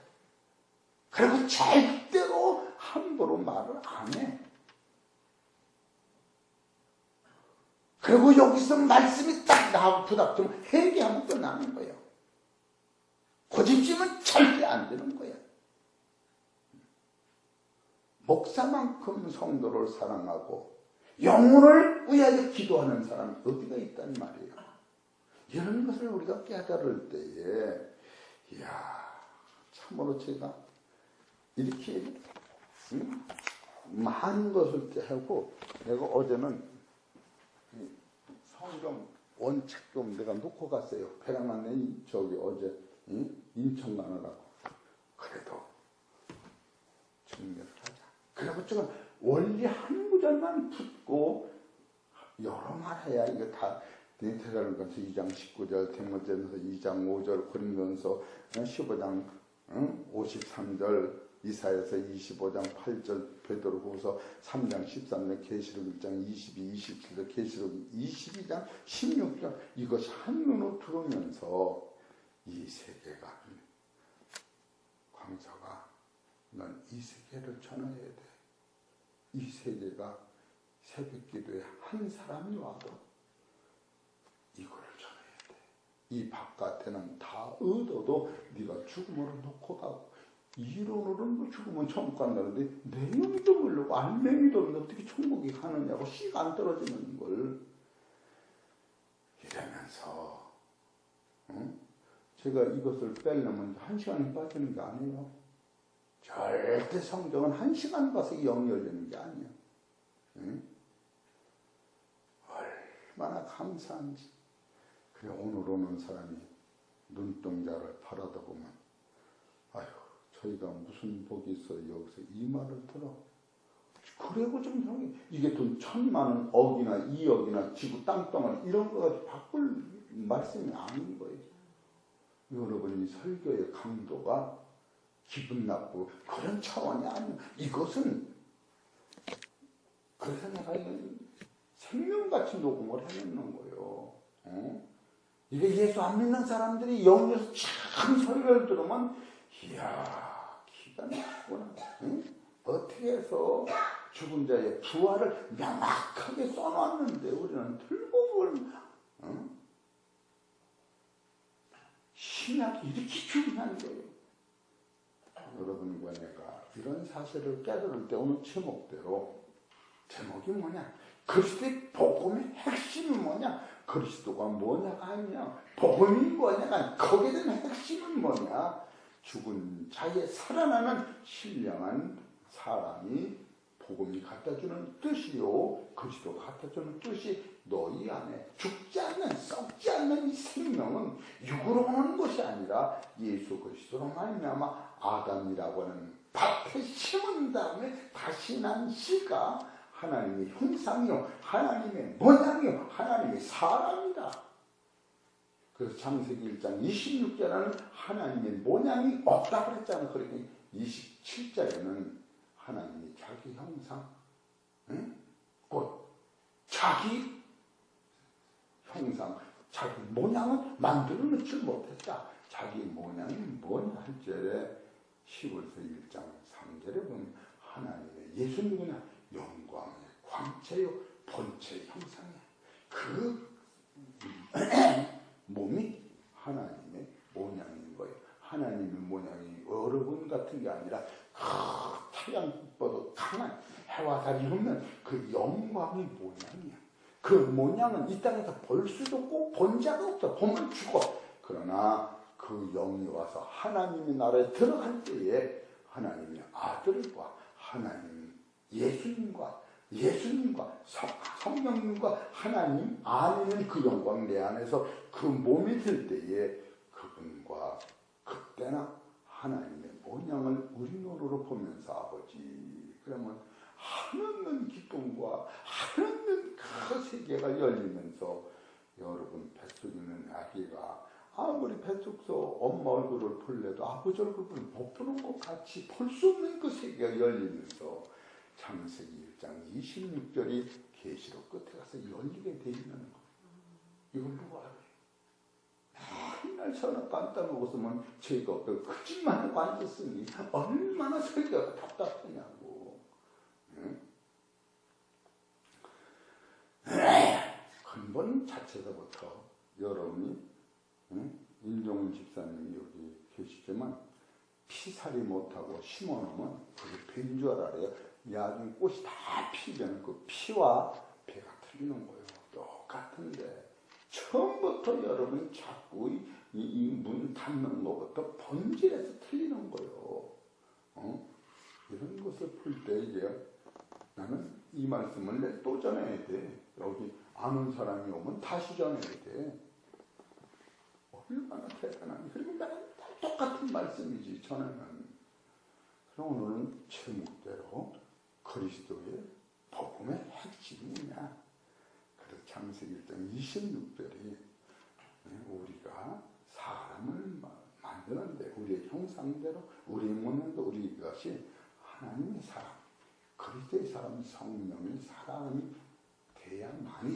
그리고 절대로 함부로 말을 안 해. 그리고 여기서 말씀이 딱 나하고 부닥치면 회개하면 끝나는 거예요. 고집심은 절대 안 되는 거야. 목사만큼 성도를 사랑하고 영혼을 위하여 기도하는 사람이 어디가 있단 말이에요. 이런 것을 우리가 깨달을 때에 이야 참으로 제가 이렇게 많은 것을 하고 내가 어제는 성경 원책 좀 내가 놓고 갔어요. 배랑만에 저기 어제 인천 가느라고. 그래도 정리를 하자. 그리고 지금 원리 한 구절만 붙고 여러 말 해야 이거 다 데살로니가서 2장 19절, 디모데전서 2장 5절, 고린도전서 15장 53절, 이사야서 25장 8절, 베드로후서 3장 13절, 계시록 1장 22, 27절, 계시록 22장 16절 이것이 한눈으로 들어오면서 이 세계가 광사가 난 이 세계를 전해야 돼. 이 세계가 새벽기도에 한 사람이 와도 이거를 전해야 돼. 이 바깥에는 다 얻어도 네가 죽음으로 놓고 가고 이론으로는 뭐 죽으면 천국 간다는데 내용도 모르고 알맹이도 없는데 어떻게 천국에 가느냐고 씨가 안 떨어지는 걸 이러면서 제가 이것을 빼려면 1시간이 빠지는 게 아니에요. 절대 성경은 1시간 봐서 영이 열리는 게 아니에요. 얼마나 감사한지. 그래 오늘 오는 사람이 눈동자를 바라다보면 아휴 저희가 무슨 복이 있어요. 여기서 이 말을 들어. 그리고 좀 형이 이게 돈 1000만 원, 억이나 2억이나 지구 땅덩어리 이런 거 가지고 바꿀 말씀이 아닌 거예요. 여러분이 설교의 강도가 기분 나쁘고 그런 차원이 아니에요. 이것은 그래서 내가 생명같이 녹음을 해놓는 거예요. 이게 예수 안 믿는 사람들이 영에서 참 소리를 들으면 이야 기가 막히구나. 어떻게 해서 죽은 자의 부활을 명확하게 써놨는데 우리는 들고 볼 신학이 이렇게 중요한 거예요. 여러분과 내가 이런 사실을 깨달을 때 오늘 제목대로 제목이 뭐냐? 그리스도의 복음의 핵심이 뭐냐? 그리스도가 뭐냐가 아니야. 복음이 뭐냐가 거기에 대한 핵심은 뭐냐? 죽은 자의 살아나는 신령한 사람이 복음이 갖다주는 뜻이요, 그리스도가 갖다주는 뜻이 너희 안에 죽지 않는, 썩지 않는 이 생명은 육으로 오는 것이 아니라 예수 그리스도로 말미암아 아담이라고 하는 밭에 심은 다음에 다시 난 씨가 하나님의 형상이요, 하나님의 모양이요, 하나님의 사람이다. 그래서 창세기 1장 26절에는 하나님의 모양이 없다고 그랬잖아요. 그러니 27절에는 하나님이 자기 형상, 곧 자기 형상, 자기 모양은 만들어 놓지 못했다. 자기 모양이 뭐냐 할 절에 10월서 1장 3절에 보면 하나님의 예수 누구냐? 영광의 광채요, 본체 형상이야. 그 몸이 하나님의 모양인 거예요. 하나님의 모양이 여러분 같은 게 아니라 태양보다 강한 해와 달이 없는 그 영광의 모양이야. 그 모양은 이 땅에서 볼 수도 없고 본 자가 없어. 보면 죽어. 그러나 그 영이 와서 하나님의 나라에 들어갈 때에 하나님의 아들과 하나님 예수님과 성령님과 하나님 안에 있는 그 영광 내 안에서 그 몸이 들 때에 그분과 그때나 하나님의 모양을 우리 눈으로 보면서 아버지, 그러면 하나님 기쁨과 하나님 그 세계가 열리면서 여러분 뱃속에 있는 아기가 아무리 뱃속에서 엄마 얼굴을 볼래도 아버지 얼굴을 못 보는 것 같이 볼 수 없는 그 세계가 열리면서 창세기 1장 26절이 계시록 끝에 가서 열리게 돼 있는 거예요. 이걸 누가 알아요? 맨날 저녁 깜짝 먹었으면 제가 그 거짓말 하고 앉았으니 얼마나 설교가 답답하냐고. 응? 근본 자체서부터 여러분이, 윤종훈 집사님이 여기 계시지만 피살이 못하고 심어놓으면 그게 뱀 줄 알아요. 야중 꽃이 다 피면 그 피와 배가 틀리는 거예요. 똑같은데 처음부터 여러분이 자꾸 이 문 닫는 것부터 본질에서 틀리는 거예요. 이런 것을 풀 때 이제 나는 이 말씀을 내 또 전해야 돼. 여기 아는 사람이 오면 다시 전해야 돼. 얼마나 대단한. 그리고 나는 똑같은 말씀이지 전에는. 그럼 오늘은 제목대로 그리스도의 복음의 핵심이 뭐냐. 그래서 창세기 1장 26절이 우리가 사람을 만드는데 우리의 형상대로 우리의 모양대로 우리 것이 하나님의 사람, 그리스도의 사람, 성령의 사람이 돼야만이,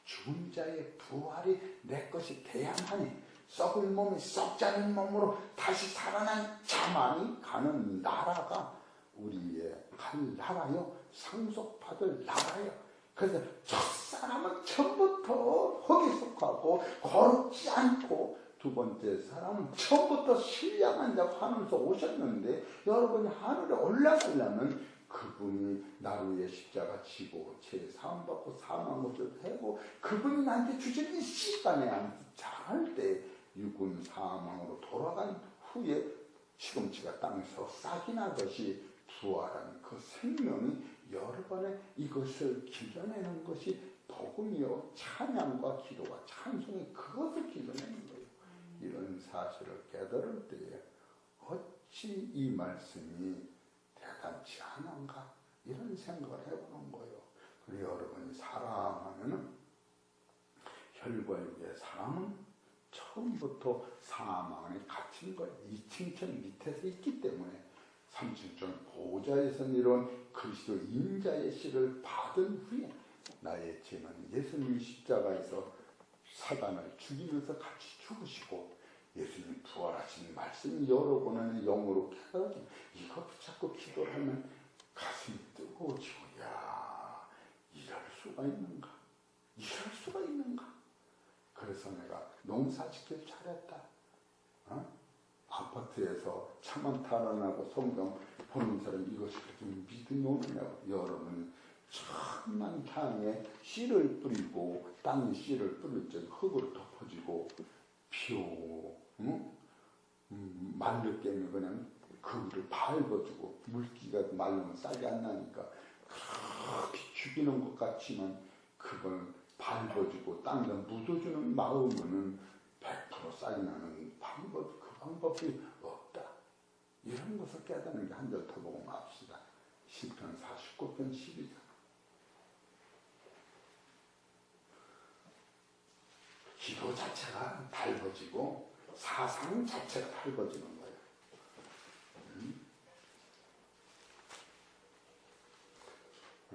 죽은 자의 부활이 내 것이 돼야만이, 썩을 몸이 썩지 않은 몸으로 다시 살아난 자만이 가는 나라가 우리의 갈 나라요, 상속받을 나라요. 그래서 첫사람은 처음부터 흙에 속하고 거룩지 않고, 두 번째 사람은 처음부터 신령한 자고 하늘에서 오셨는데, 여러분이 하늘에 올라가려면 그분이 나를 위해 십자가 지고 죄 사함받고 사망한 것을 해고 그분이 나한테 주신 시간에 잘할 때 육은 사망으로 돌아간 후에 시금치가 땅에서 싹이 나듯이 부활한 그 생명이 여러분의 이것을 길러내는 것이 복음이요, 찬양과 기도와 찬송이 그것을 길러내는 거예요. 이런 사실을 깨달을 때에 어찌 이 말씀이 대단치 않은가, 이런 생각을 해보는 거예요. 그리고 여러분이 사랑하면은 혈과육의 사랑은 처음부터 사망에 갇힌 거예요. 2층천 밑에서 있기 때문에 3층천 보좌에서 이룬 그리스도 인자의 씨를 받은 후에 나의 죄는 예수님 십자가에서 사단을 죽이면서 같이 죽으시고 예수님 부활하신 말씀이 여러분의 영으로 깨달아지면 이거 붙잡고 기도를 하면 가슴이 뜨거워지고, 야, 이럴 수가 있는가? 이럴 수가 있는가? 그래서 내가 농사짓길 잘했다. 아파트에서 차만 탈환하고 성경 보는 사람 이것이 그렇게 믿음이 오느냐고. 여러분 천만 향에 씨를 뿌리고 땅에 씨를 뿌릴 때 흙으로 덮어지고 비오 말를 깨면 그냥 그물을 밟아주고 물기가 말르면 싹이 안 나니까 그렇게 죽이는 것 같지만 그걸 밟아주고 땅에다 묻어주는 마음은 100% 싹이 나는 방법, 그 방법이 없다. 이런 것을 깨닫는 게 한 절 더 보고 맙시다. 시편 49편 12절. 기도 자체가 밟아지고 사상 자체가 밟아지는 거예요.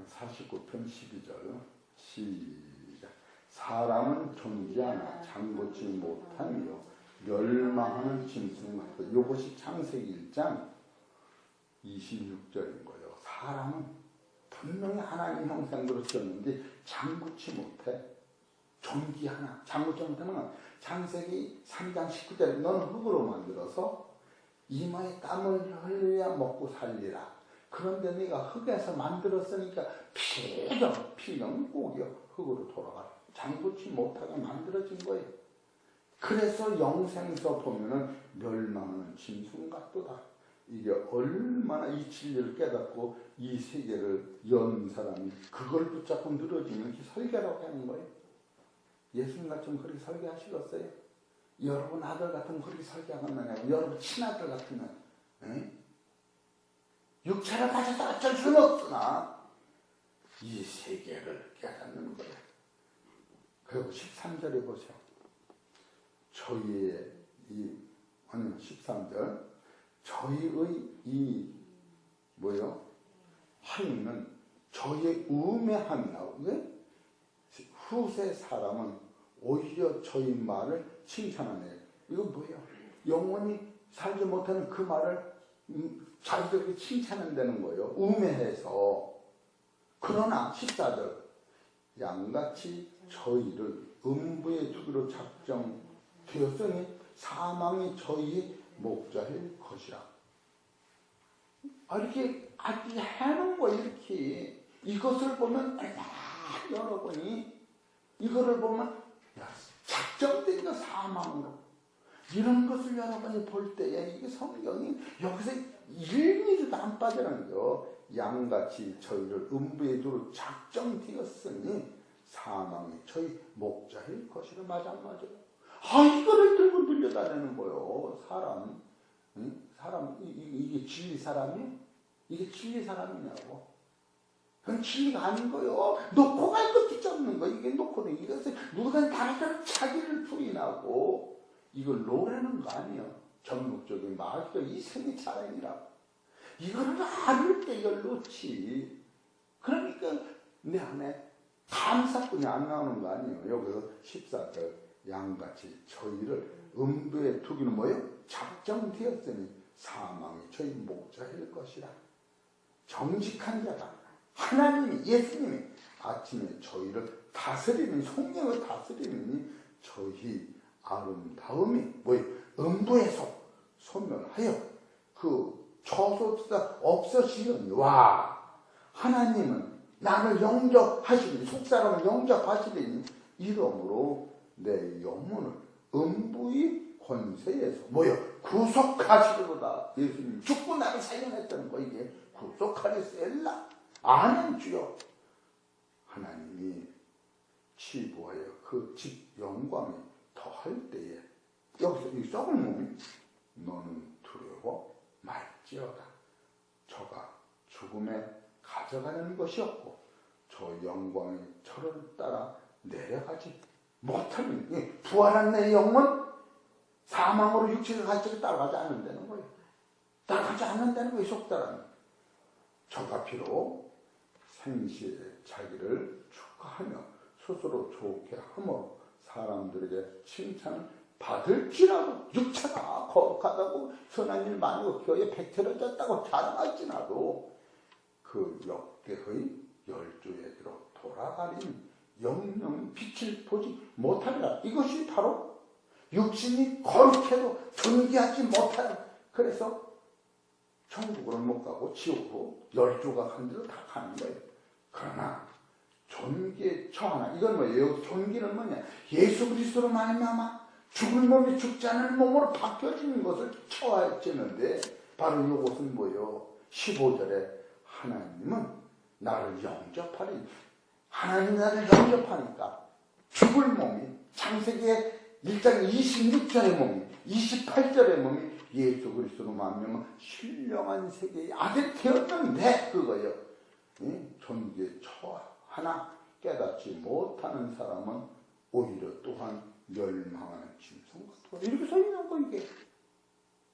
49편 12절 시작. 사람은 존재하나 장고치 못하며 멸망하는 짐승 같다. 이것이 창세기 1장 26절인 거예요. 사람은 분명히 하나님 형상으로 지었는데 장구치 못해. 존귀하나 장구치 못하면 창세기 3장 19절에 너는 흙으로 만들어서 이마에 땀을 흘려야 먹고 살리라. 그런데 네가 흙에서 만들었으니까 필경 꼭이요 흙으로 돌아가라. 장구치 못하게 만들어진 거예요. 그래서 영생서 보면은 멸망하는 짐승 같도다. 이게 얼마나 이 진리를 깨닫고 이 세계를 연 사람이 그걸 붙잡고 늘어지면 이게 설계라고 하는 거예요. 예수님 같으면 그렇게 설계하시겠어요? 여러분 아들 같으면 그렇게 설계하겠느냐고. 여러분 친아들 같으면 육체를 가져서 어쩔 수는 없으나 이 세계를 깨닫는 거예요. 그리고 13절에 보세요. 저희의 13절 저희의 행위는 저희의 우매함이라고. 후세 사람은 오히려 저희 말을 칭찬하네요. 이거 뭐예요? 영원히 살지 못하는 그 말을 자기들이 칭찬한다는 거예요. 우매해서. 그러나 14절 양같이 저희를 음부에 두기로 작정되었으니 사망이 저희의 목자일 것이라. 이렇게 아주 해놓은 거 이렇게. 이것을 보면 여러분이 이거를 보면 작정된 거 사망으로 이런 것을 여러분이 볼 때에 이게 성경이 여기서 1mm도 안 빠져나가요. 양같이 저희를 음부에 두기로 작정되었으니 사망이 저희 목자일 것이라. 맞아요. 이거를 들고 들려다니는 거예요. 사람. 이게 진리 사람이에요? 이게 진리 사람이냐고. 그건 진리가 아닌 거예요. 놓고 갈 거 붙잡는 거. 이게 놓고는 이것을 누가 다른 자기를 부인하고 이걸 놓으라는 거 아니에요. 전국적인 마귀가 이 생의 자랑이라고. 이거를 알을 때 이걸 놓지. 그러니까 내 안에 감사꾼이 안 나오는 거 아니에요. 여기서 14절 양같이 저희를 음부에 두기는 뭐예요? 작정되었으니 사망이 저희 목자일 것이라. 정직한 자가 하나님이 예수님이 아침에 저희를 다스리는 성령을 다스리니 저희 아름다움이 뭐예요? 음부에서 소멸하여 그 처소가 없어지려니. 와, 하나님은 나를 영접하시니 속사람을 영접하시리니 이러므로 내 영혼을 음부의 권세에서 구속하시리로다. 예수님 죽고 나를 살려냈다는 거. 이게 구속하리셀라. 아멘 주여. 하나님이 치부하여 그 집 영광이 더할 때에 여기서 이 썩을 몸이 너는 두려워 말지어다. 저가 죽음에 가져가는 것이었고 저 영광이 저를 따라 내려가지 못하면 부활한 내 영은 사망으로 육체가 갈지를 따라가지 않는다는 거예요. 따라가지 않는다는 거예요. 속사람이. 저가 비록 생시에 자기를 축하하며 스스로 좋게 하므로 사람들에게 칭찬을 받을지라도 육체가 거룩하다고 선한 일 많이 기어에 백태려졌다고 자랑할지라도 그 역대의 열조에게로 돌아가린 영영 빛을 보지 못하리라. 이것이 바로 육신이 거룩해도 존귀하지 못하는. 그래서 천국으로 못 가고 지옥으로 열조가 간 대로 다 가는 거예요. 그러나 존귀에 처하나 이건 뭐예요? 존귀는 뭐냐? 예수 그리스도로 말미암아 죽을 몸이 죽지 않을 몸으로 바뀌어지는 것을 처하였는데 바로 이것은 뭐예요? 15절에 하나님은 나를 영접하리. 하나님 나를 영접하니까 죽을 몸이 창세기의 1장 26절의 몸이 28절의 몸이 예수 그리스도로 말미암아 신령한 세계의 아들이 되었는데 그거요. 존귀에 처하나 깨닫지 못하는 사람은 오히려 또한 멸망하는 짐승 같아. 이렇게 써 있는 거 이게.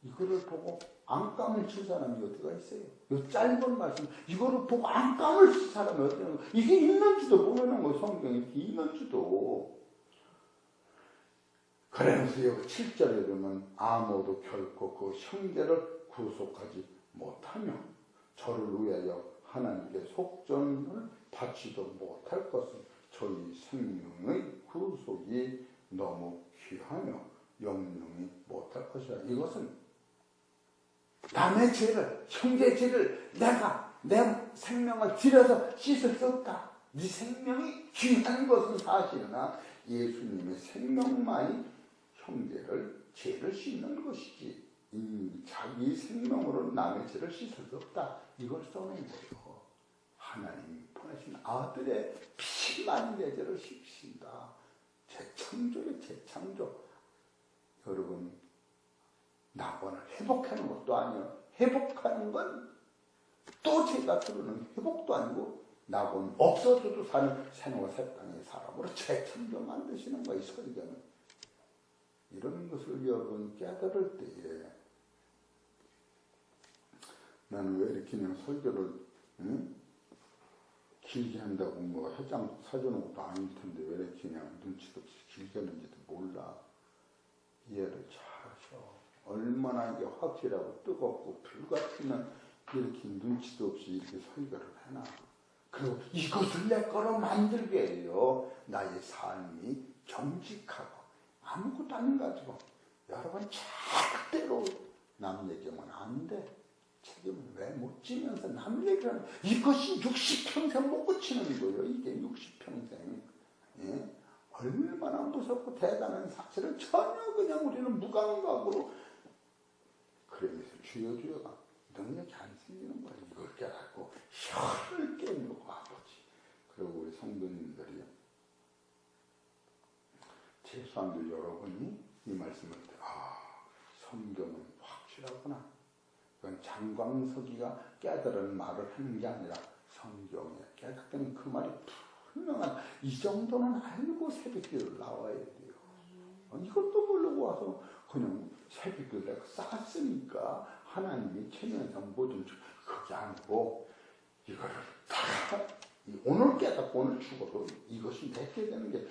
이거를 보고 안감을 친 사람이 어디가 있어요? 이 짧은 말씀 이거를 보고 안감을 친 사람이 어디가 있는 거? 이게 있는지도 모르는 거 성경에 이게 있는지도. 그래서 여기 7절에 보면 아무도 결코 그 형제를 구속하지 못하며 저를 위하여 하나님께 속전을 바치도 못할 것은 저희 생명의 구속이 너무 귀하며 영영이 못할 것이라. 이것은 남의 죄를, 형제의 죄를 내가 내 생명을 들여서 씻을 수 없다. 네 생명이 귀한 것은 사실이나 예수님의 생명만이 형제를 죄를 씻는 것이지 자기 생명으로 남의 죄를 씻을 수 없다. 이걸 써낸 거예요. 하나님이 보내신 아들의 피만이 내 죄를 씻긴다. 재창조의 재창조. 여러분 낙원을 회복하는 것도 아니요. 회복하는 건 또 죄가 들어오는 회복도 아니고 낙원 없어져도 사는 새노와 새 땅의 사람으로 재창조 만드시는 거예요. 설교는. 이런 것을 여러분 깨달을 때에 나는 왜 이렇게 그냥 설교를 길게 한다고 뭐 해장 사주는 것도 아닐 텐데 왜 이렇게 그냥 눈치도 없이 길게 하는지도 몰라. 이해를 잘 하셔. 얼마나 이게 확실하고 뜨겁고 불같으면 이렇게 눈치도 없이 이렇게 설교를 해놔. 그리고 이것을 내 거로 만들게 해요. 나의 삶이 정직하고 아무것도 안 가지고 여러분 절대로 남 얘기하면 안 돼. 책임을 왜 못 지면서 남 얘기하는 이것이 60평생 못 고치는 거예요. 이게 60평생. 예? 얼마나 무섭고 대단한 사실을 전혀 그냥 우리는 무감각으로 그러면서 주여주여가 능력이 안 생기는 거예요. 이걸 깨닫고 혀를 깨물고 아버지. 그리고 우리 성도님들이 제사님들 여러분이 이 말씀을 때 성경은 확실하구나. 그건 장광석이가 깨달은 말을 하는 게 아니라 성경에 깨닫는 그 말이 분명한 이 정도는 알고 새벽기를 나와야 돼요. 이것도 모르고 와서 그냥 새벽기를 내가 쌌으니까 하나님이 체면상 뭐든 그게 아니고 이거를 다 오늘 깨닫고 오늘 죽어도 이것이 내게 되는 게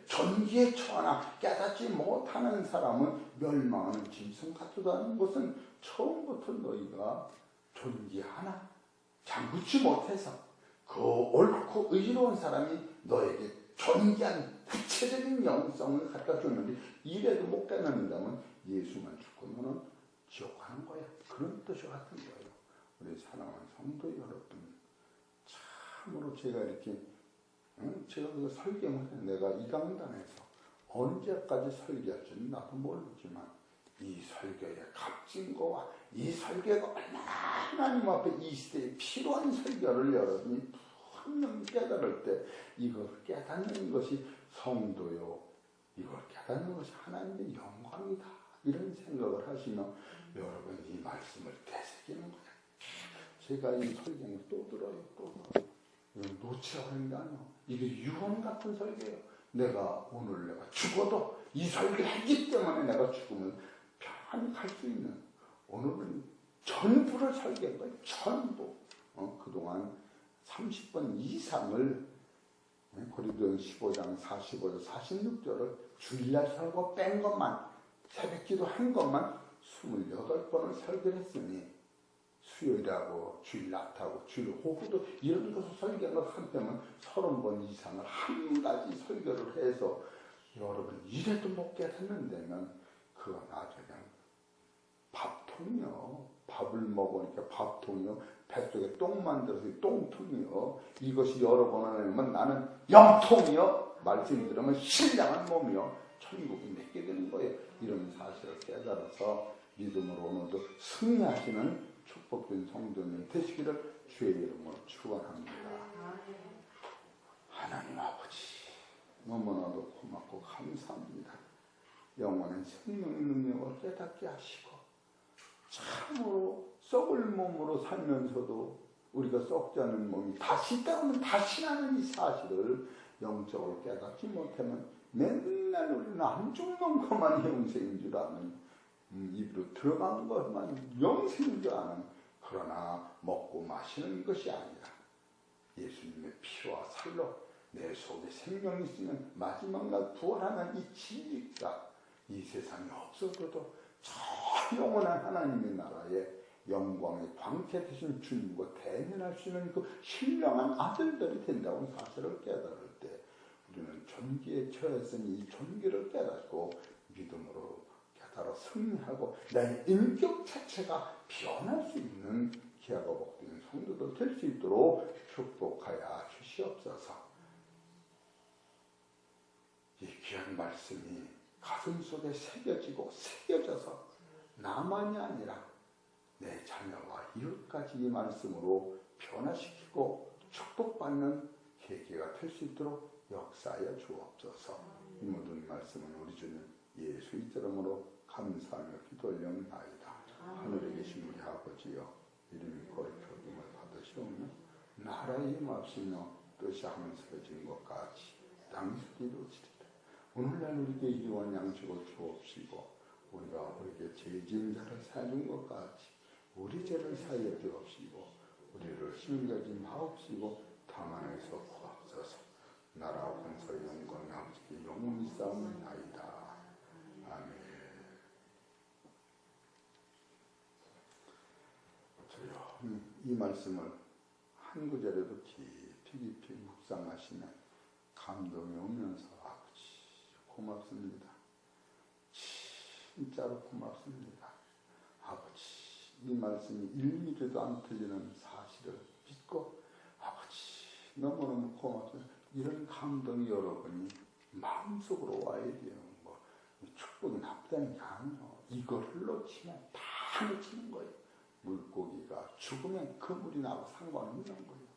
존귀에 처하나 깨닫지 못하는 사람은 멸망하는 짐승 같다는 것은 처음부터 너희가 존귀하나 잠그지 못해서 그 옳고 의로운 사람이 너에게 존귀한 구체적인 영성을 갖다 줬는데 이래도 못 깨닫는다면 예수만 죽고 너는 지옥 가는 거야. 그런 뜻이 같은 거예요. 우리 사랑하는 성도 여러분, 참으로 제가 이렇게 제가 그 설교를 내가 이 강단에서 언제까지 설교할지는 나도 모르지만 이 설교의 값진 거와 이 설교가 얼마나 하나님 앞에 이 시대에 필요한 설교를 여러분이 분명히 깨달을 때 이걸 깨닫는 것이 성도요. 이걸 깨닫는 것이 하나님의 영광이다. 이런 생각을 하시면 여러분 이 말씀을 되새기는 거예요. 제가 이 설교를 또 들어요. 또 들어요. 놓치라는 게 아니에요. 이게 유언 같은 설교예요. 내가 죽어도 이 설교를 했기 때문에 내가 죽으면 편안히 갈 수 있는 오늘은 전부를 설교한 거예요. 전부. 그동안 30번 이상을 고린도전서 15장 45절 46절을 주일날 설교 뺀 것만 새벽기도 한 것만 28번을 설교를 했으니 수요일하고 주일 낮하고 주일 오후도 이런 것을 설교한 것 한편은 30번 이상을 한 가지 설교를 해서 여러분 이래도 못 깨닫는다면 그건 아주 그냥 밥통이요. 밥을 먹으니까 밥통이요. 뱃속에 똥 만들어서 똥통이요. 이것이 여러 번 하면 나는 영통이요. 말씀 들으면 신령한 몸이요. 천국이 내게 되는 거예요. 이런 사실을 깨달아서 믿음으로 오늘도 승리하시는 축복된 성도님 되시기를 주의 이름으로 축원합니다. 하나님 아버지 너무나도 고맙고 감사합니다. 영원한 생명의 능력을 깨닫게 하시고 참으로 썩을 몸으로 살면서도 우리가 썩지 않은 몸이 다시 때로는 다시 나는 이 사실을 영적으로 깨닫지 못하면 맨날 우리는 안 죽는 것만 영생인 줄 아는 입으로 들어간 것만 영생인 줄 아는 그러나 먹고 마시는 것이 아니라 예수님의 피와 살로 내 속에 생명이 있으면 마지막 날 부활하는 이 진리가 이 세상에 없어도 저 영원한 하나님의 나라에 영광의 광채 되신 주님과 대면할 수 있는 그 신령한 아들들이 된다는 사실을 깨달을 때 우리는 존귀에 처했으니 이 존귀를 깨닫고 믿음으로 깨달아 승리하고 내 인격 자체가 변할 수 있는 기아가 복된 성도들 될 수 있도록 축복하여 주시옵소서. 이 귀한 말씀이 가슴 속에 새겨지고 새겨져서 나만이 아니라 내 자녀와 이웃까지 이 말씀으로 변화시키고 축복받는 계기가 될 수 있도록 역사하여 주옵소서. 이 모든 말씀은 우리 주님 예수 이름으로 감사하며 기도 올려옵나이다. 하늘에 계신 우리 아버지여 이름이 거룩하심을 받으시오며 나라의 임하시며 뜻이 하늘에서 이루어진 것 같이 땅에서 이루어지리라. 오늘날 우리에게 일용할 양식을 주옵시고 우리가 우리에게 죄 지은 자를 사해준 것 같이 우리 죄를 사하여 주옵시고 우리를 시험하지 마옵시고 다만에서 구하옵소서. 나라와 권세와 영광이 아버지께 영원히 싸움나이다. 아멘. 저요 이 말씀을 한 구절에도 깊이 묵상하시면 감동이 오면서 아버지 고맙습니다. 진짜로 고맙습니다. 아버지 이 말씀이 1mm도 안 틀리는 사실을 믿고 아버지 너무너무 고맙습니다. 이런 감동이 여러분이 마음속으로 와야 돼요. 뭐 축복이 나쁘다는 게 아니에요. 이거를 놓치면 다 놓치는 거예요. 물고기가 죽으면 그 물이 나고 상관없는 거예요.